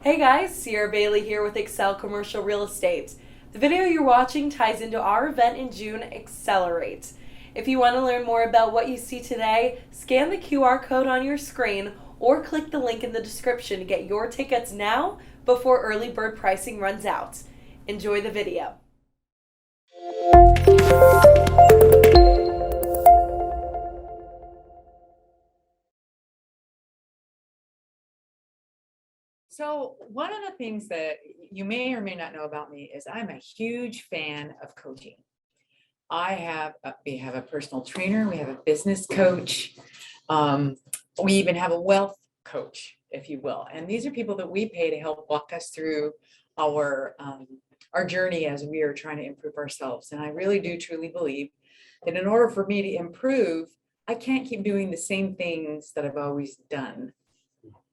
Hey guys, Sierra Bailey here with Accel Commercial Real Estate. The video you're watching ties into our event in June, Accelerate. If you want to learn more about what you see today, scan the QR code on your screen or click the link in the description to get your tickets now before early bird pricing runs out. Enjoy the video. So one of the things that you may or may not know about me is I'm a huge fan of coaching. We have a personal trainer, we have a business coach, um, we even have a wealth coach, if you will. And these are people that we pay to help walk us through our our journey as we are trying to improve ourselves. And I really do truly believe that in order for me to improve, I can't keep doing the same things that I've always done.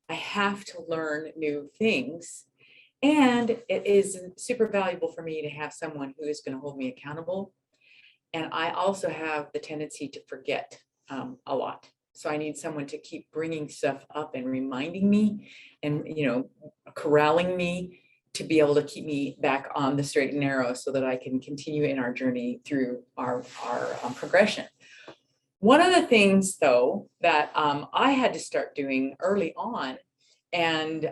I have to learn new things. And it is super valuable for me to have someone who is going to hold me accountable. And I also have the tendency to forget a lot. So I need someone to keep bringing stuff up and reminding me and, corralling me to be able to keep me back on the straight and narrow so that I can continue in our journey through our progression. One of the things, though, that I had to start doing early on, and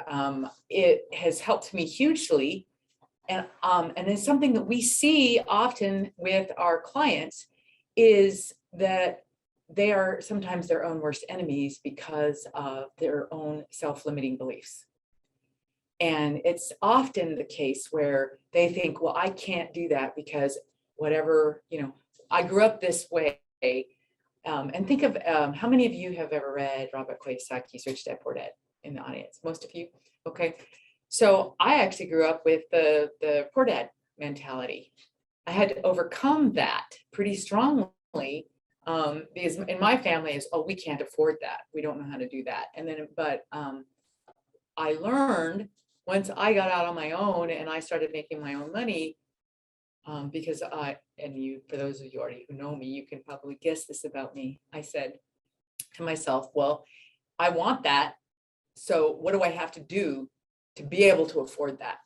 it has helped me hugely, and it's something that we see often with our clients, is that they are sometimes their own worst enemies because of their own self-limiting beliefs. And it's often the case where they think, well, I can't do that because whatever, I grew up this way. And think of how many of you have ever read Robert Kiyosaki's Rich Dad Poor Dad in the audience? Most of you? Okay. So I actually grew up with the poor dad mentality. I had to overcome that pretty strongly because in my family is, oh, we can't afford that. We don't know how to do that. And then, but I learned once I got out on my own and I started making my own money, because for those of you already who know me, you can probably guess this about me. I said to myself, well, I want that. So what do I have to do to be able to afford that?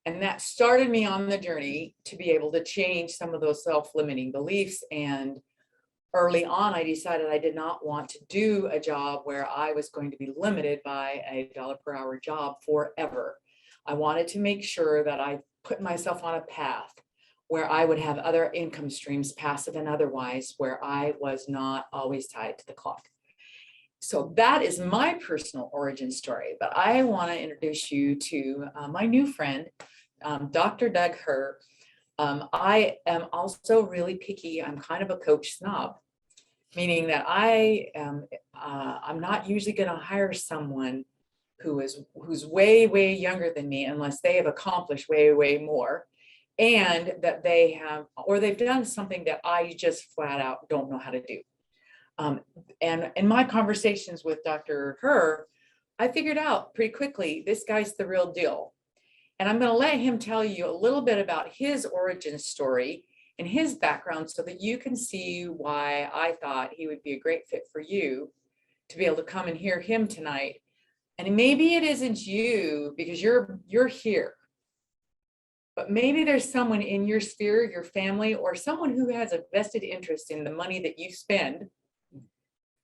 And that started me on the journey to be able to change some of those self-limiting beliefs. And early on, I decided I did not want to do a job where I was going to be limited by a $1 per hour job forever. I wanted to make sure that I put myself on a path where I would have other income streams, passive and otherwise, where I was not always tied to the clock. So that is my personal origin story, but I want to introduce you to my new friend, Dr. Doug Herr. I am also really picky. I'm kind of a coach snob, meaning that I'm not usually going to hire someone who's way younger than me unless they have accomplished way more, and that they've done something that I just flat out don't know how to do. And in my conversations with Dr. Herr, I figured out pretty quickly, this guy's the real deal. And I'm going to let him tell you a little bit about his origin story and his background so that you can see why I thought he would be a great fit for you to be able to come and hear him tonight. And maybe it isn't you because you're here, but maybe there's someone in your sphere, your family, or someone who has a vested interest in the money that you spend,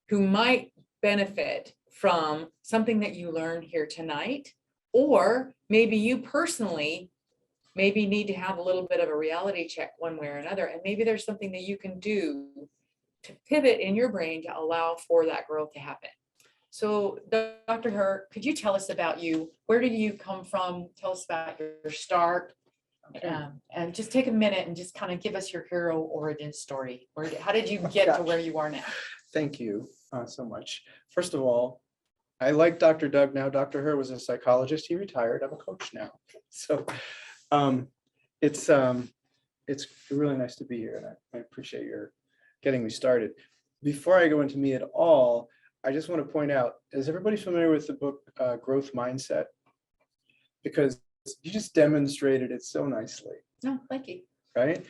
who might benefit from something that you learned here tonight. Or maybe you personally maybe need to have a little bit of a reality check one way or another. And maybe there's something that you can do to pivot in your brain to allow for that growth to happen. So Dr. Herr, could you tell us about you? Where did you come from? Tell us about your start. Okay. And just take a minute and just kind of give us your hero origin story. How did you get to where you are now? Thank you so much. First of all, I like Dr. Doug now. Dr. Herr was a psychologist. He retired. I'm a coach now. So it's really nice to be here, and I appreciate your getting me started. Before I go into me at all, I just want to point out, is everybody familiar with the book Growth Mindset? Because you just demonstrated it so nicely. No, thank you. Right?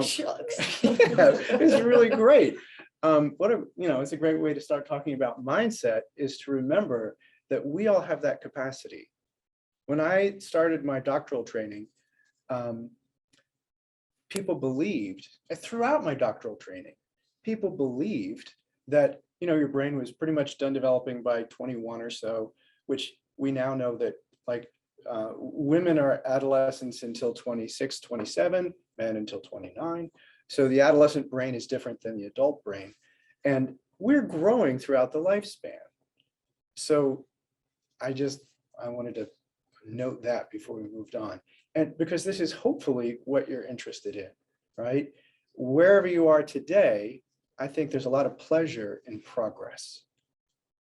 Shucks. Yeah, it's really great. It's a great way to start talking about mindset, is to remember that we all have that capacity. when I started my doctoral training, people believed, throughout my doctoral training, people believed that, your brain was pretty much done developing by 21 or so, which we now know that like women are adolescents until 26, 27, men until 29. So the adolescent brain is different than the adult brain. And we're growing throughout the lifespan. So I wanted to note that before we moved on. And because this is hopefully what you're interested in, right? Wherever you are today, I think there's a lot of pleasure in progress.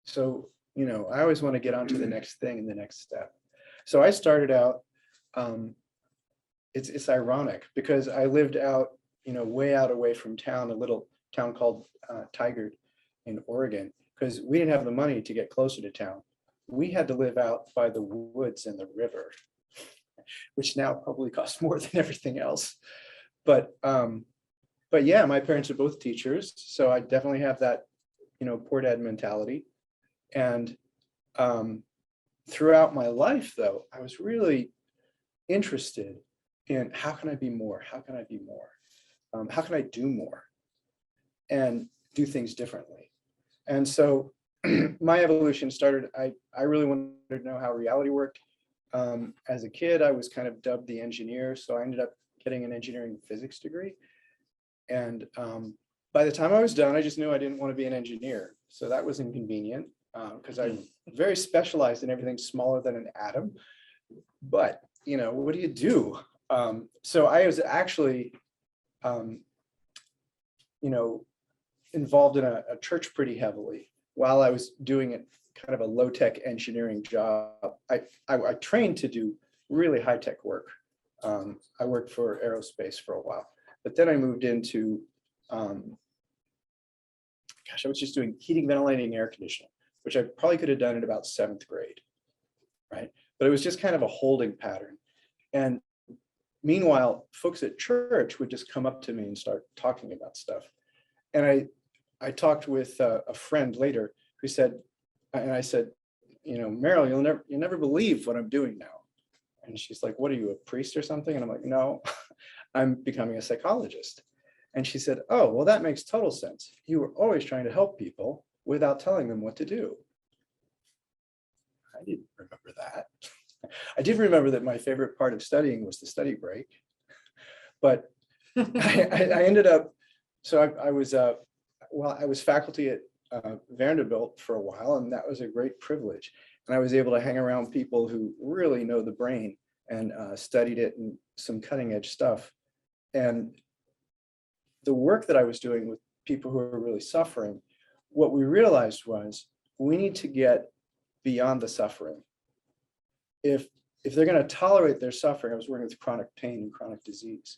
So, I always want to get on to the next thing and the next step. So I started out, it's ironic because I lived out, way out away from town, a little town called Tigard in Oregon, because we didn't have the money to get closer to town. We had to live out by the woods and the river, which now probably costs more than everything else. But yeah, my parents are both teachers, so I definitely have that, poor dad mentality. And throughout my life, though, I was really interested in how can I be more? How can I be more? How can I do more and do things differently? And so my evolution started, I really wanted to know how reality worked. As a kid, I was kind of dubbed the engineer, so I ended up getting an engineering physics degree. And by the time I was done, I just knew I didn't want to be an engineer. So that was inconvenient because I'm very specialized in everything smaller than an atom. But, what do you do? So I was actually, involved in a church pretty heavily while I was doing it, kind of a low-tech engineering job. I trained to do really high-tech work. I worked for aerospace for a while, but then I moved into, I was just doing heating, ventilating, air conditioning, which I probably could have done in about 7th grade, right? But it was just kind of a holding pattern. And meanwhile, folks at church would just come up to me and start talking about stuff. And I talked with a friend later who said, and I said, Meryl, you'll never believe what I'm doing now. And she's like, what are you, a priest or something? And I'm like, no, I'm becoming a psychologist. And she said, oh, well, that makes total sense. You were always trying to help people without telling them what to do. I didn't remember that. I did remember that my favorite part of studying was the study break. But I ended up, so I was faculty at Vanderbilt for a while, and that was a great privilege. And I was able to hang around people who really know the brain and studied it and some cutting edge stuff. And the work that I was doing with people who are really suffering, what we realized was we need to get beyond the suffering. If they're going to tolerate their suffering, I was working with chronic pain and chronic disease.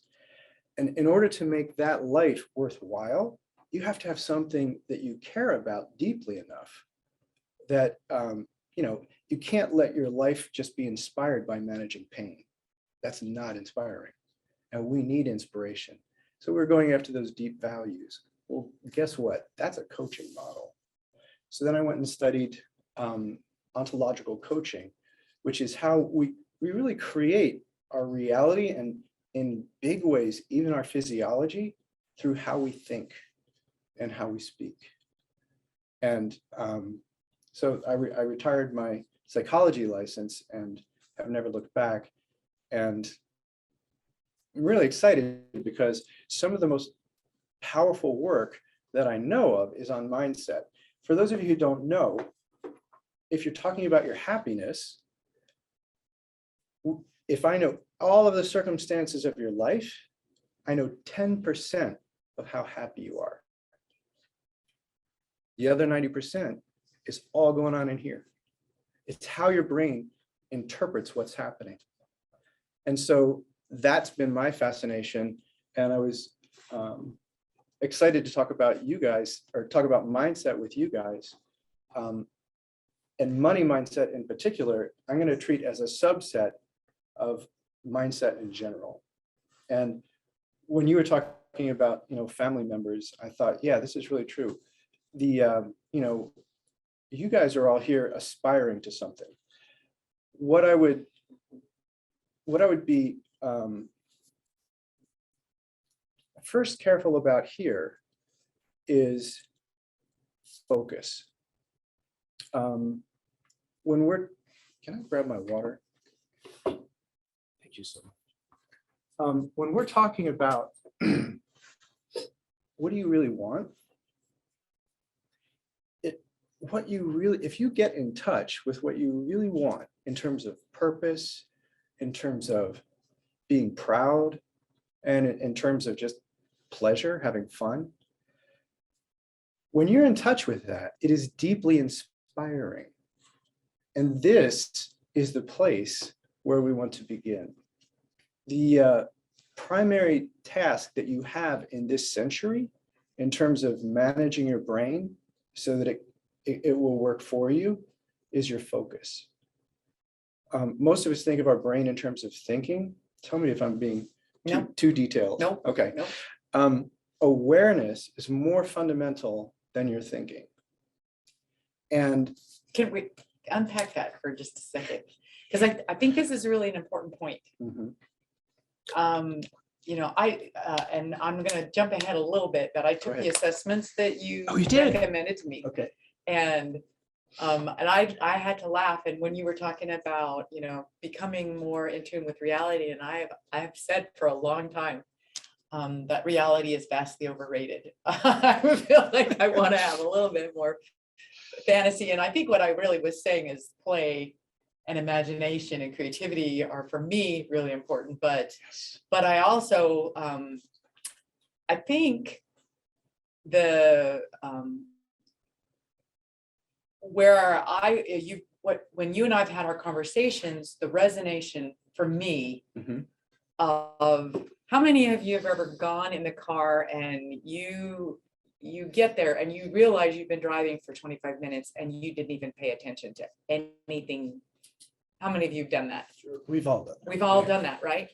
And in order to make that life worthwhile, you have to have something that you care about deeply enough that, you can't let your life just be inspired by managing pain. That's not inspiring. And we need inspiration. So we're going after those deep values. Well, guess what? That's a coaching model. So then I went and studied ontological coaching, which is how we really create our reality and in big ways, even our physiology, through how we think and how we speak. And so I retired my psychology license and have never looked back. And I'm really excited because some of the most powerful work that I know of is on mindset. For those of you who don't know, if you're talking about your happiness, if I know all of the circumstances of your life, I know 10% of how happy you are. The other 90% is all going on in here. It's how your brain interprets what's happening. And so that's been my fascination. And I was excited to talk about you guys, or talk about mindset with you guys. And money mindset in particular, I'm going to treat as a subset of mindset in general. And when you were talking about, family members, I thought, yeah, this is really true. You guys are all here aspiring to something. What I would what I would be first careful about here is focus. When we're, can I grab my water? Thank you so much. When we're talking about what do you really want? What you really, if you get in touch with what you really want in terms of purpose, in terms of being proud, and in terms of just pleasure, having fun, when you're in touch with that, it is deeply inspiring. And this is the place where we want to begin. The primary task that you have in this century, in terms of managing your brain so that it will work for you, is your focus. Most of us think of our brain in terms of thinking. Tell me if I'm being too detailed. Nope. Okay. Nope. Awareness is more fundamental than your thinking. And Can we unpack that for just a second? Because I think this is really an important point. You know, and I'm going to jump ahead a little bit, but I took the assessments that you recommended to me. Okay. And I had to laugh. And when you were talking about, you know, becoming more in tune with reality, and I've said for a long time that reality is vastly overrated. I feel like I want to have a little bit more fantasy. And I think what I really was saying is play and imagination and creativity are, for me, really important. But I also I think the when you and I've had our conversations, the resonation for me of how many of you have ever gone in the car and you get there and you realize you've been driving for 25 minutes and you didn't even pay attention to anything. How many of you have done that? Sure. We've all done that. We've all done that, right?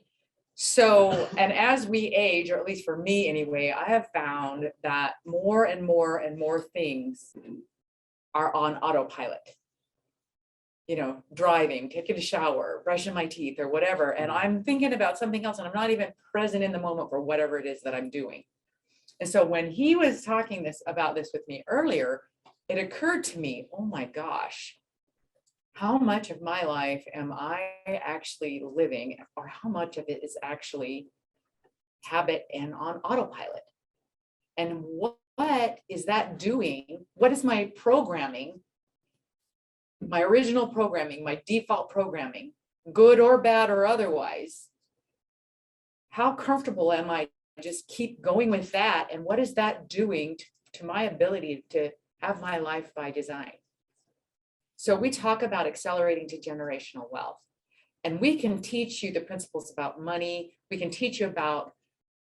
So, and as we age, or at least for me anyway, I have found that more and more and more things are on autopilot. You know, driving, taking a shower, brushing my teeth or whatever. And I'm thinking about something else and I'm not even present in the moment for whatever it is that I'm doing. And so when he was talking about this with me earlier, it occurred to me, oh my gosh, how much of my life am I actually living, or how much of it is actually habit and on autopilot? And what is that doing? What is my programming, my original programming, my default programming, good or bad or otherwise? How comfortable am I just keep going with that? And what is that doing to my ability to have my life by design? So we talk about accelerating to generational wealth, and we can teach you the principles about money. We can teach you about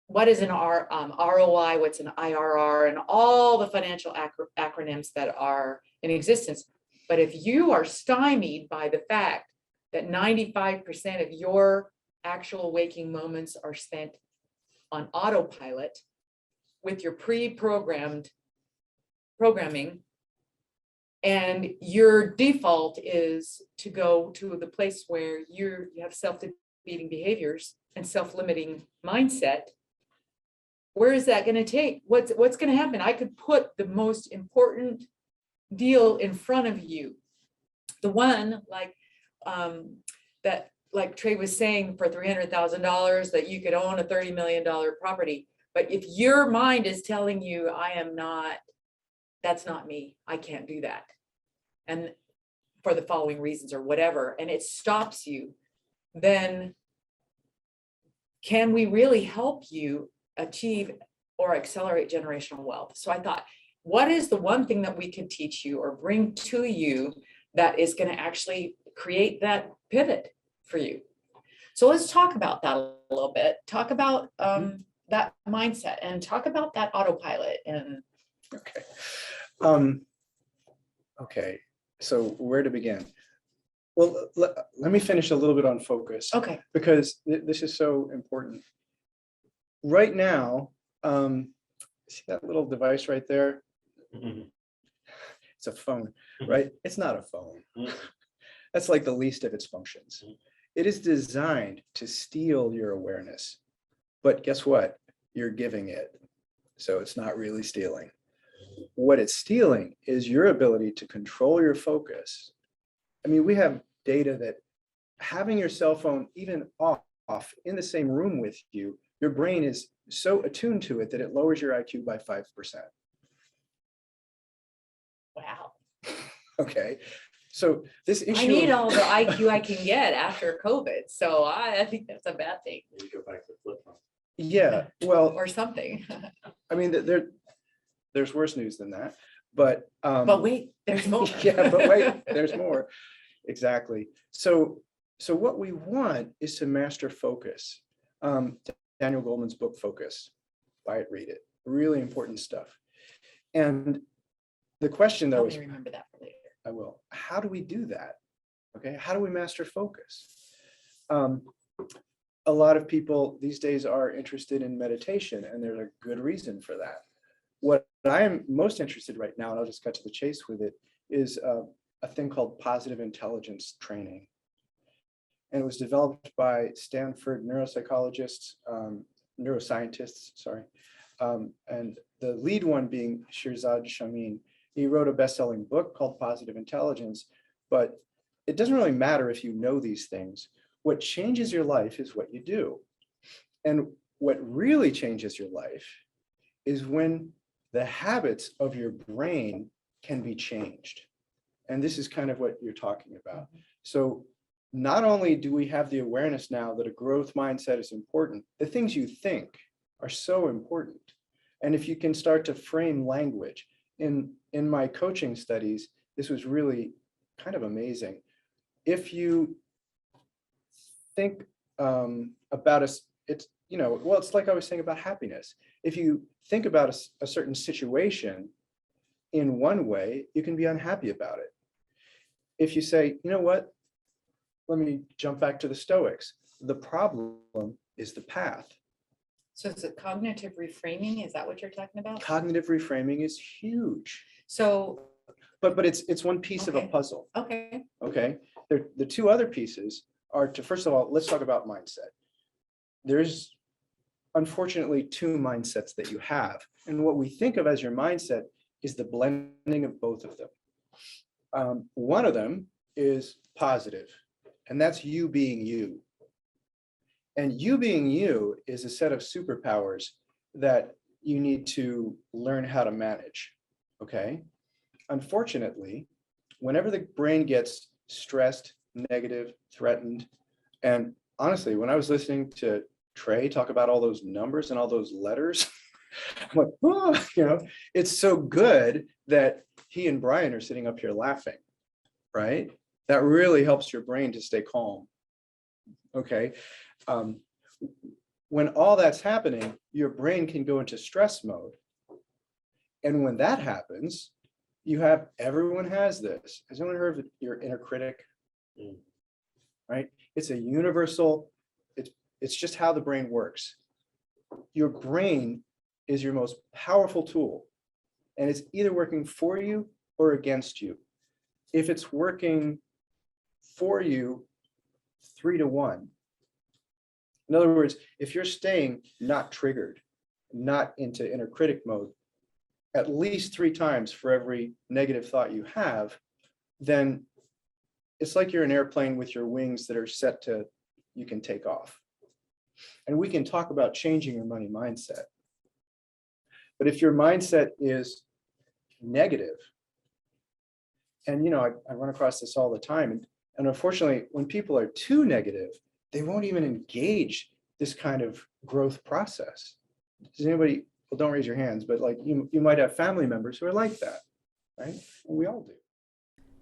what is an ROI, what's an IRR, and all the financial acronyms that are in existence. But if you are stymied by the fact that 95% of your actual waking moments are spent on autopilot with your pre-programmed programming, and your default is to go to the place where you have self-defeating behaviors and self-limiting mindset, where is that going to take? What's going to happen? I could put the most important deal in front of you, the one like that, like Trey was saying, for $300,000 that you could own a $30 million property. But if your mind is telling you, that's not me, I can't do that, and for the following reasons or whatever, and it stops you, then can we really help you achieve or accelerate generational wealth? So I thought, what is the one thing that we can teach you or bring to you that is going to actually create that pivot for you? So let's talk about that a little bit. Talk about that mindset and talk about that autopilot. And okay, so where to begin? Well, let me finish a little bit on focus. Okay. Because this is so important. Right now, see that little device right there? It's a phone, right? It's not a phone. That's like the least of its functions. It is designed to steal your awareness. But guess what? You're giving it. So it's not really stealing. What it's stealing is your ability to control your focus. I mean, we have data that having your cell phone even off in the same room with you, your brain is so attuned to it that it lowers your IQ by 5%. Wow. Okay. So this issue. I need all the IQ I can get after COVID. So I think that's a bad thing. You go back to flip phone. Yeah, well, Or something. I mean, there's worse news than that, but. But wait, there's more. Yeah, but wait, there's more. Exactly. So what we want is to master focus. Daniel Goleman's book, Focus. Buy it, read it. Really important stuff. And the question though Help is, me remember that for later. I will, how do we do that? Okay, how do we master focus? A lot of people these days are interested in meditation, and there's a good reason for that. What I am most interested right now, and I'll just cut to the chase with it, is a thing called positive intelligence training. And it was developed by Stanford neuroscientists, and the lead one being Shirzad Chamine. He wrote a best-selling book called Positive Intelligence, but it doesn't really matter if you know these things. What changes your life is what you do. And what really changes your life is when the habits of your brain can be changed. And this is kind of what you're talking about. So not only do we have the awareness now that a growth mindset is important, the things you think are so important. And if you can start to frame language, in my coaching studies, this was really kind of amazing. If you think about it's like I was saying about happiness. If you think about a certain situation in one way, you can be unhappy about it. If you say, you know what, let me jump back to the Stoics. The problem is the path. So is it cognitive reframing? Is that what you're talking about? Cognitive reframing is huge. So, But it's one piece of a Okay. puzzle. okay. Okay. The two other pieces are to, first of all, let's talk about mindset. There's unfortunately two mindsets that you have. And what we think of as your mindset is the blending of both of them. One of them is positive, and that's you being you. And you being you is a set of superpowers that you need to learn how to manage. Okay. Unfortunately, whenever the brain gets stressed, negative, threatened, and honestly, when I was listening to Trey talk about all those numbers and all those letters, I'm like, oh, it's so good that he and Brian are sitting up here laughing, right? That really helps your brain to stay calm. Okay. When all that's happening, your brain can go into stress mode. And when that happens, everyone has this. Has anyone heard of your inner critic? Right? It's a universal, it's just how the brain works. Your brain is your most powerful tool, and it's either working for you or against you. If it's working for you, 3-to-1. In other words, if you're staying not triggered, not into inner critic mode, at least 3 times for every negative thought you have, then it's like you're an airplane with your wings that are set to, you can take off. And we can talk about changing your money mindset. But if your mindset is negative, and I run across this all the time, and unfortunately, when people are too negative, they won't even engage this kind of growth process. Does anybody, well, don't raise your hands, but like you might have family members who are like that, right? And we all do.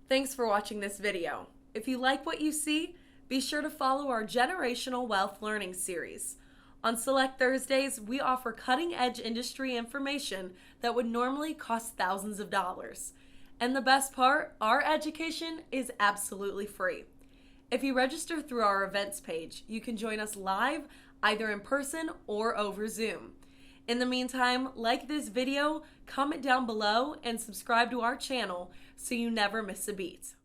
Thanks for watching this video. If you like what you see, be sure to follow our Generational Wealth Learning series. On select Thursdays, we offer cutting-edge industry information that would normally cost thousands of dollars. And the best part, our education is absolutely free. If you register through our events page, you can join us live, either in person or over Zoom. In the meantime, like this video, comment down below, and subscribe to our channel so you never miss a beat.